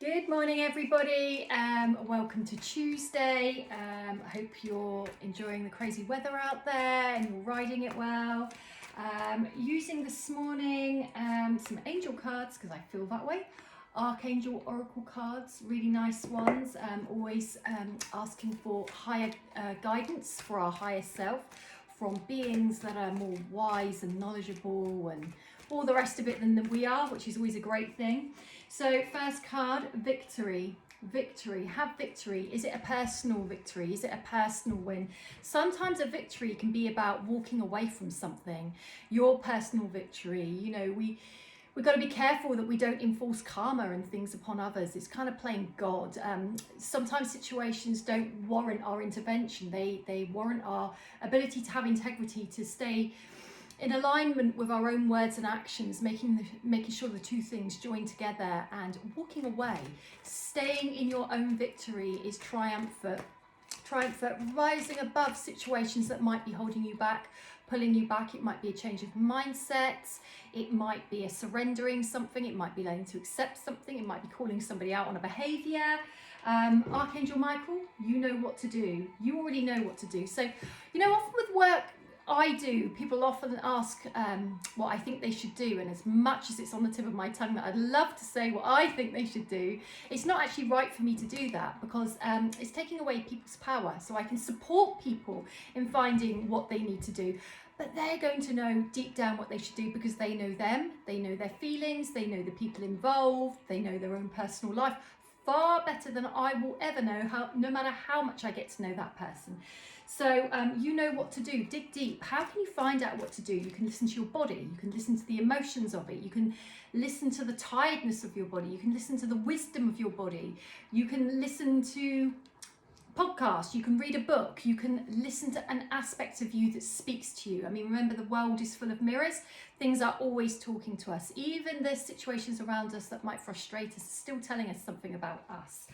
Good morning, everybody. Welcome to Tuesday. I hope you're enjoying the crazy weather out there and you're riding it well. Using this morning some angel cards because I feel that way. Archangel Oracle cards, really nice ones. Always asking for higher guidance for our higher self from beings that are more wise and knowledgeable and all the rest of it than we are, which is always a great thing. So first card, victory. Victory, have victory. Is it a personal victory? Is it a personal win? Sometimes a victory can be about walking away from something, your personal victory. You know, we've got to be careful that we don't enforce karma and things upon others. It's kind of playing God. Sometimes situations don't warrant our intervention. They warrant our ability to have integrity, to stay in alignment with our own words and actions, making sure the two things join together, and walking away. Staying in your own victory is triumphant, rising above situations that might be holding you back, pulling you back. It might be a change of mindset, it might be a surrendering something, it might be learning to accept something, it might be calling somebody out on a behavior. Archangel Michael, you know what to do. You already know what to do. So, you know, often with work people often ask what I think they should do, and as much as it's on the tip of my tongue that I'd love to say what I think they should do, it's not actually right for me to do that, because it's taking away people's power. So I can support people in finding what they need to do, but they're going to know deep down what they should do, because they know them, they know their feelings, they know the people involved, they know their own personal life far better than I will ever know, no matter how much I get to know that person. So you know what to do. Dig deep. How can you find out what to do? You can listen to your body. You can listen to the emotions of it. You can listen to the tiredness of your body. You can listen to the wisdom of your body. You can listen to podcasts. You can read a book. You can listen to an aspect of you that speaks to you. I mean, remember, the world is full of mirrors. Things are always talking to us. Even the situations around us that might frustrate us are still telling us something about us.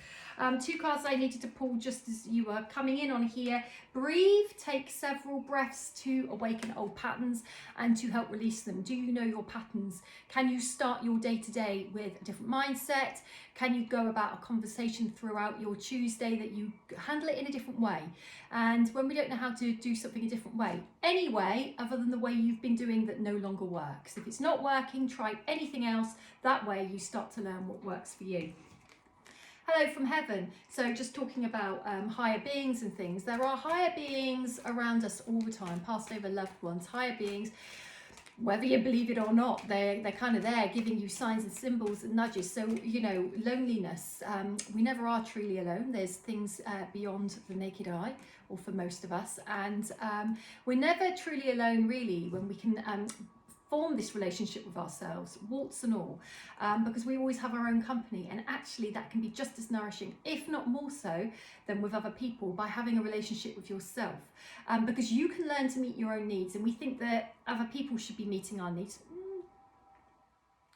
Two cards I needed to pull just as you were coming in on here. Breathe, take several breaths to awaken old patterns and to help release them. Do you know your patterns? Can you start your day to day with a different mindset? Can you go about a conversation throughout your Tuesday that you handle it in a different way? And when we don't know how to do something a different way, any way other than the way you've been doing that no longer works. If it's not working, try anything else. That way you start to learn what works for you. Hello from heaven. So just talking about higher beings and things. There are higher beings around us all the time, passed over loved ones, higher beings. Whether you believe it or not, they're kind of there giving you signs and symbols and nudges. So, you know, loneliness, we never are truly alone. There's things beyond the naked eye, or for most of us. And we're never truly alone, really, when we can form this relationship with ourselves, warts and all, because we always have our own company, and actually that can be just as nourishing, if not more so, than with other people, by having a relationship with yourself, because you can learn to meet your own needs. And we think that other people should be meeting our needs.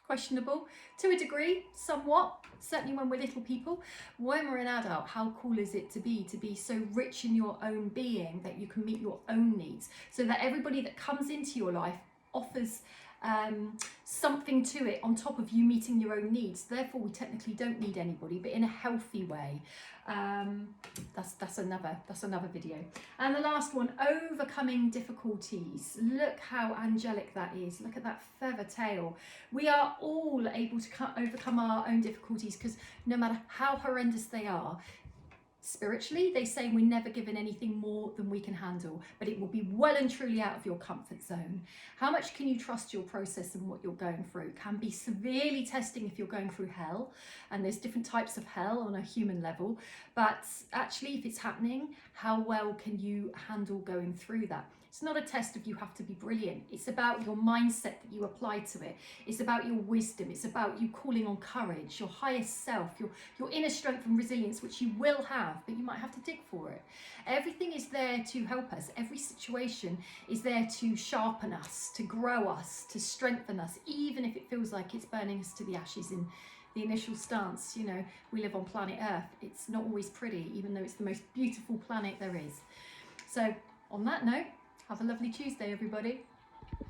Questionable to a degree, somewhat, certainly when we're little people. When we're an adult, how cool is it to be so rich in your own being that you can meet your own needs, so that everybody that comes into your life offers something to it on top of you meeting your own needs. Therefore, we technically don't need anybody, but in a healthy way. That's another video. And the last one, overcoming difficulties. Look how angelic that is. Look at that feather tail. We are all able to overcome our own difficulties, because no matter how horrendous they are, spiritually, they say we're never given anything more than we can handle, but it will be well and truly out of your comfort zone. How much can you trust your process and what you're going through? It can be severely testing if you're going through hell, and there's different types of hell on a human level, but actually, if it's happening, how well can you handle going through that? It's not a test of you have to be brilliant. It's about your mindset that you apply to it. It's about your wisdom. It's about you calling on courage, your highest self, your inner strength and resilience, which you will have, but you might have to dig for it. Everything is there to help us. Every situation is there to sharpen us, to grow us, to strengthen us, even if it feels like it's burning us to the ashes in the initial stance. You know, we live on planet Earth. It's not always pretty, even though it's the most beautiful planet there is. So on that note, have a lovely Tuesday, everybody.